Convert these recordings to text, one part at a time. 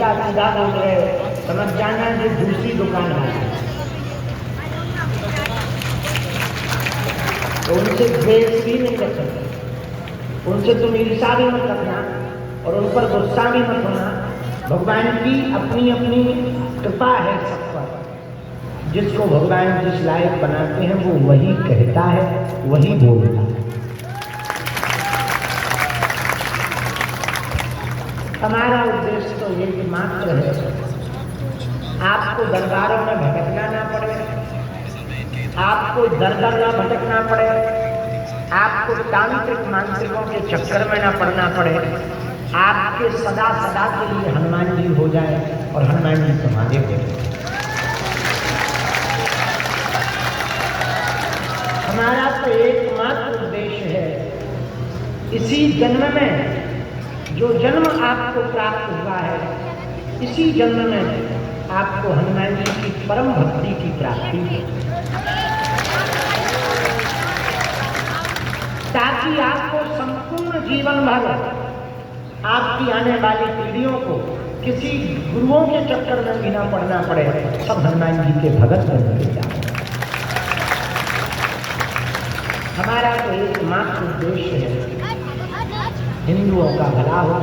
उल्टा सीधा बोल रहे समझ जाना कि दूसरी दुकान है। तो उनसे द्वेष भी नहीं कर सकते, उनसे तुम ईर्षा भी मत रखना और उन पर गुस्सा भी मत होना। भगवान की अपनी अपनी कृपा है सब पर। जिसको भगवान जिस लायक बनाते हैं वो वही कहता है, वही बोलता है। हमारा उद्देश्य तो ये मात्र है आपको दरबारों में भटकना ना पड़े, आपको दर दर ना भटकना पड़े, आपको तांत्रिक मानसिकों के चक्कर में ना पड़ना पड़े, आपके सदा सदा के लिए हनुमान जी हो जाए और हनुमान जी तुम्हारे हो जाए। हमारा तो एकमात्र उद्देश्य है इसी जन्म में, जो जन्म आपको प्राप्त हुआ है, इसी जन्म में आपको हनुमान जी की परम भक्ति की प्राप्ति हो, ताकि आपको संपूर्ण जीवन भर आपकी आने वाली पीढ़ियों को किसी गुरुओं के चक्कर में भी ना पड़ना पड़े, सब हनुमान जी के भगत बन जाए। हमारा तो एकमात्र उद्देश्य है हिंदुओं का भला हो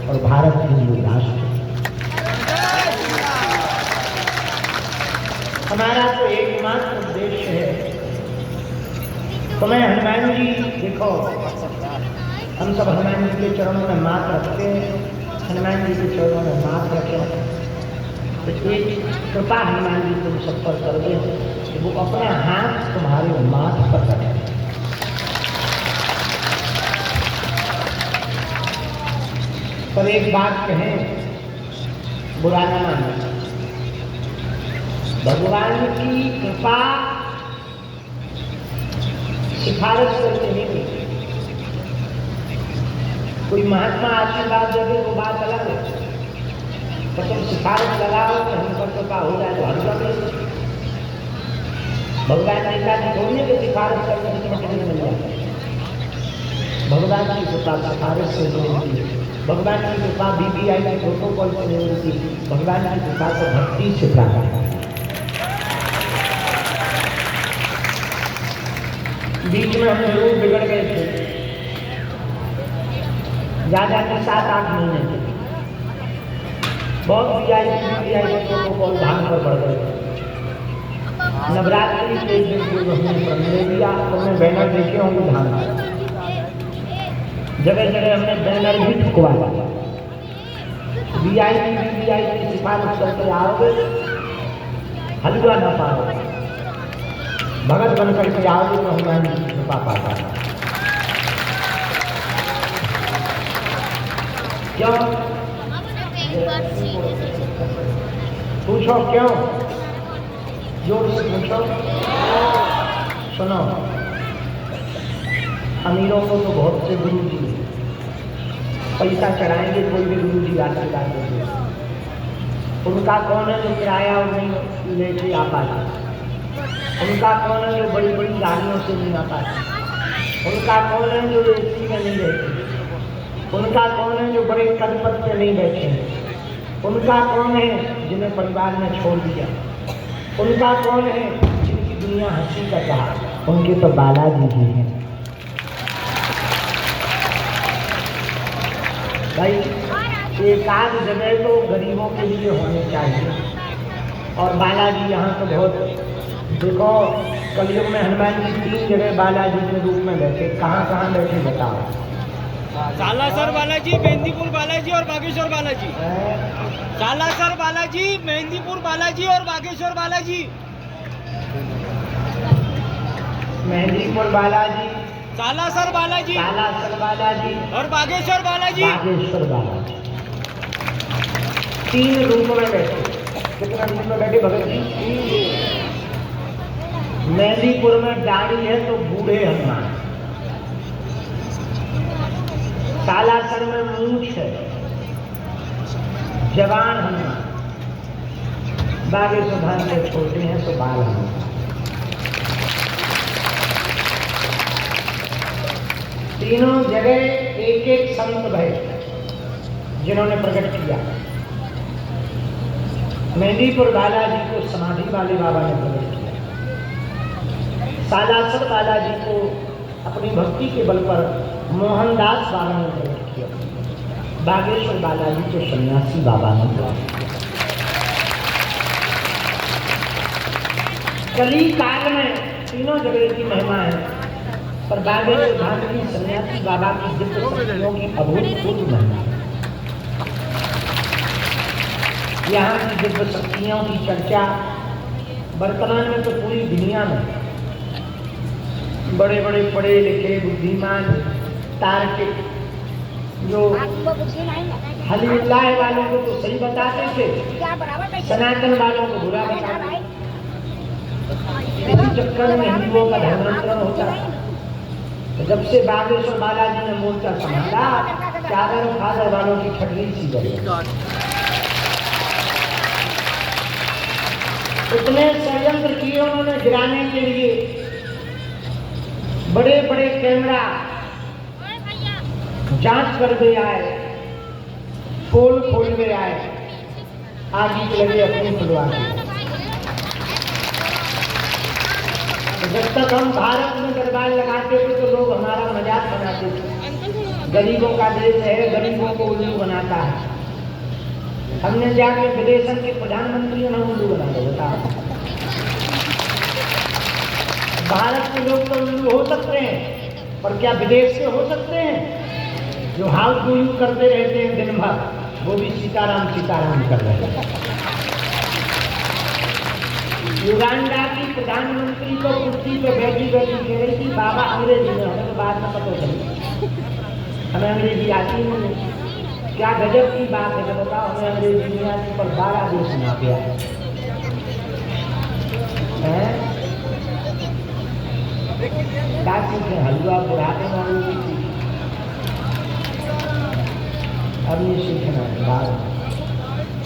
और भारत हिंदू राष्ट्र। हमारा तो एकमात्र उद्देश्य है, तो मैं हनुमान जी देखो, हम सब हनुमान जी के चरणों में माथ रखते हैं, हनुमान जी के चरणों में माथ रखें, तो एक कृपा हनुमान जी तुम सब पर कर दे कि वो अपना हाथ तुम्हारे माथ पर रखें। पर एक बात कहें, बुरा न मानना, भगवान की कृपा सिफारिश करके नहीं मिलती। कोई महात्मा आशीर्वाद देवे वो बात अलग है, तो तुम सिफारिश लगाओ कि हम पर कृपा हो जाए तो हर जगह भगवान ऐसा नहीं थोड़ी कि सिफारिश करने से तुम्हें मिल जाए। भगवान की कृपा सिफारिश से नहीं मिलती है, भगवान की कृपा BBI की प्रोटोकॉल से नहीं मिलती, भगवान की कृपा को भक्ति से प्राप्त है। बीच में हम जरूर बिगड़ गए थे, ज्यादा के 7-8 महीने थे, बहुत BBI प्रोटोकॉल धाम पर बढ़ गए। नवरात्रि के दिन पूर्व हमने प्रण ले लिया, हमने बैनर देखे होंगे धाम पर, जगह जगह हमने बैनर भी ठुकवाया। BBI की सिफारिश करके आओगे हलवा न पाओगे, भगत बन करके आओगे तो हनुमान जी की कृपा पाता है। क्यों? पूछो क्यों? जोर से पूछो। सुनो, अमीरों को तो बहुत से गुरु जी पैसा चढ़ाएंगे, कोई भी गुरु जी आशीर्वाद देंगे, उनका कौन है जो किराया और नहीं लेके आ पाता, उनका कौन है जो बड़ी बड़ी गाड़ियों से नहीं आ पाता, उनका कौन है जो AC में नहीं रहते, उनका कौन है जो बड़े पद पे नहीं बैठे, उनका कौन है जिन्हें परिवार ने छोड़ दिया, उनका कौन है जिनकी दुनिया हंसी का चाहा, उनके तो बालाजी जी हैं। भाई एक आध जगह तो गरीबों के लिए होने चाहिए, और बालाजी यहाँ तो बहुत, देखो कलयुग में हनुमान जी 3 जगह बालाजी के रूप में बैठे, कहाँ कहाँ बैठे बताओ? सालासर बालाजी, मेहंदीपुर बालाजी और बागेश्वर बालाजी। सालासर बालाजी, मेहंदीपुर बालाजी और बागेश्वर बालाजी। मेहंदीपुर बालाजी, सालासर बालाजी, सालासर बालाजी और बागेश्वर बालाजी। बागेश्वर बालाजी 3 रूप में बैठे। कितना रूप में बैठे भगत जी? मेहंदीपुर में दाढ़ी है तो बूढ़े हनुमान, सालासर में मूंछ है जवान हनुमान, बागेश्वर धाम में छोटे हैं तो बाल हनुमान। तीनों जगह एक एक संत भय जिन्होंने प्रकट किया। मेहंदीपुर बालाजी को समाधि वाले बाबा ने प्रकट किया। सालासर बालाजी को अपनी भक्ति के बल पर मोहनदास बाबा ने प्रकट किया। बागेश्वर बालाजी को सन्यासी बाबा ने प्रकट किया। कली काल में तीनों जगह की महिमा है, पर बागेश्वर धाम की सन्यासी बाबा की दिव्य शक्तियों की अभूतपूर्व महिमा है। यहाँ की दिव्य शक्तियों की चर्चा वर्तमान में तो पूरी दुनिया में बड़े बड़े पढ़े लिखे बुद्धिमान तार्किक जो हलीउल्लाह वालों को तो सही बताते थे, सनातन वालों को बुरा बताते। इसी चक्कर में हिंदुओं का धर्मांतरण होता है। तो जब से बागेश्वर बालाजी ने मोर्चा संभाला, चादर फादर वालों की खटरी सी गई। इतने षड्यंत्र किए उन्होंने गिराने के लिए, बड़े बड़े कैमरा जांच कर दे आए, पोल खोल में आए, आगे के लगे अपनी खुलवा दी। जब तक हम भारत में दरबार लगाते थे तो लोग हमारा मजाक बनाते थे, गरीबों का देश है, गरीबों को उल्लू बनाता है। हमने जाके विदेशन के प्रधानमंत्री ने उल्लू बना दिया। बताओ, भारत के लोग तो उल्लू हो सकते हैं, पर क्या विदेश के हो सकते हैं? जो हाउस डू यू करते रहते हैं दिन भर, वो भी सीताराम सीताराम कर रहे हैं। युगांडा की प्रधानमंत्री को कुर्सी पे बैठी बैठी कह रही थी बाबा अंग्रेजी में, हमें तो बाद में पता चली, हमें अंग्रेजी आती नहीं। क्या गजब की बात है, बताओ, हमें अंग्रेजी नहीं आती पर 12 देश सुना गया है। क्या सीखे? हलवा बुढ़ापे वाली की सीखी, अब नहीं सीखना है बाद।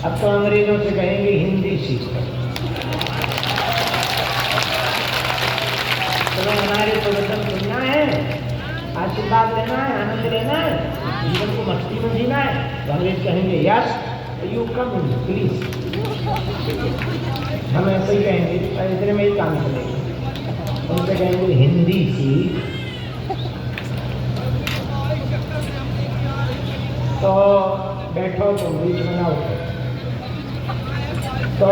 अब तो अंग्रेजों से कहेंगे हिंदी सीखो। तुम्हें हमारे प्रवचन सुनना है, आशीर्वाद लेना है, आनंद लेना है, जीवन को मस्ती में जीना है, तो अंग्रेज कहेंगे यस यू कम प्लीज। हम ऐसे ही कहेंगे, इतने में ही काम चलेगा। उनसे कहेंगे हिंदी सीख, तो बैठो तुम बीच में ना उठो। तो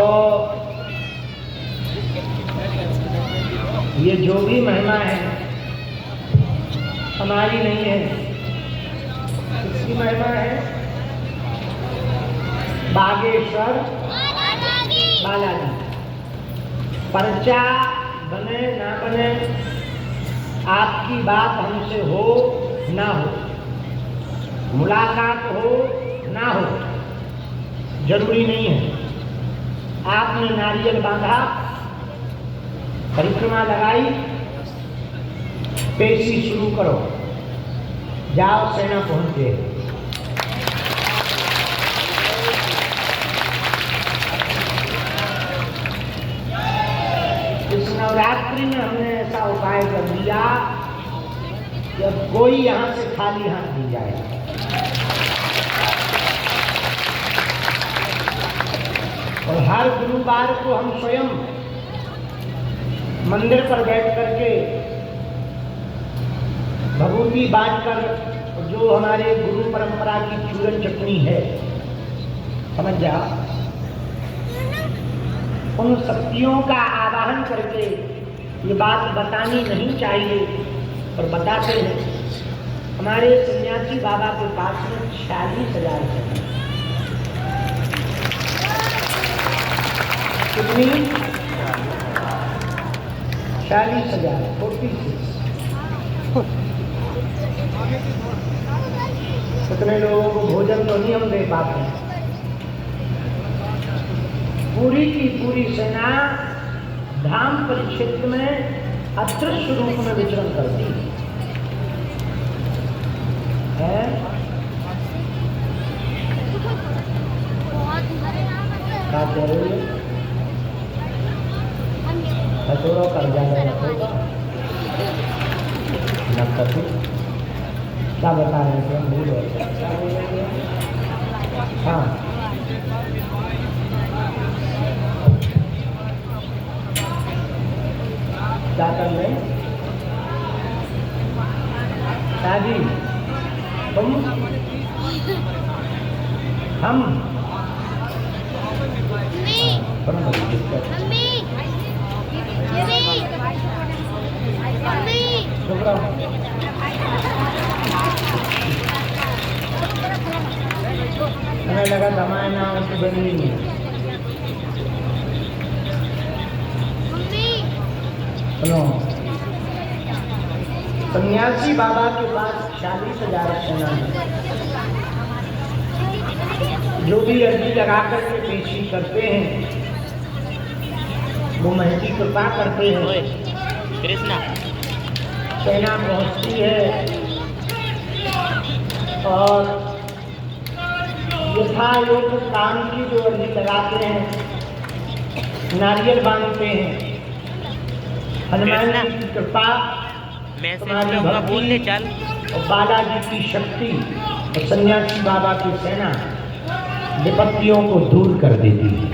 ये जो भी महिमा है हमारी नहीं है, किसकी महिमा है? बागेश्वर बालाजी। पर्चा बने ना बने, आपकी बात हमसे हो ना हो, मुलाकात हो ना हो, जरूरी नहीं है। आपने नारियल बांधा, परिक्रमा लगाई, पेशी शुरू करो, जाओ सेना पहुंचे। इस नवरात्रि में हमने ऐसा उपाय कर दिया कि अब कोई यहां से खाली हाथ नहीं जाएगा। और हर गुरुवार को हम स्वयं मंदिर पर बैठ करके भगवती बांटकर, जो हमारे गुरु परंपरा की चूरन चटनी है, समझ जा, उन शक्तियों का आवाहन करके, ये बात बतानी नहीं चाहिए पर बताते हैं। हमारे सन्यासी बाबा के पास में 46,000 है। कितनी? 40,000, 46। कितने लोगों को भोजन तो नहीं हम दे पाते। पूरी की पूरी सेना धाम परिक्षेत्र में अदृश्य रूप में विचरण करती है। क्या कह रही है? हथौड़ा कर जाना रखोगा न कभी। क्या बता रहे थे हम? भूल गए। हाँ, क्या कर रहे हैं? शादी तुम हम हमें लगा हमारे नाम की बनी नहीं। सुनो, सन्यासी बाबा के पास 40,000 सेना है। जो भी अर्जी लगा करके पेशी करते हैं वो महती कृपा करते हैं। कृष्णा सेना पहुंचती है और यथायोग काम की जो अर्जी लगाते हैं, नारियल बांधते हैं। हनुमान जी की कृपा, तुम्हारी भक्ति चल और बालाजी की शक्ति और सन्यासी बाबा की सेना विपत्तियों को दूर कर देती है।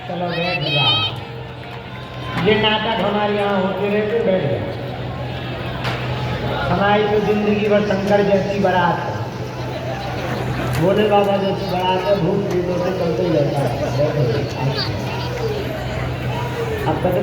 चलो बैठ जाओ। ये नाटक हमारे यहाँ होते रहते, बैठ जाओ। हमारी तो जिंदगी भर शंकर जैसी बारात है, भोले बाबा जैसी बारात है, भूत प्रेतों से चलते ही रहता है। अब तक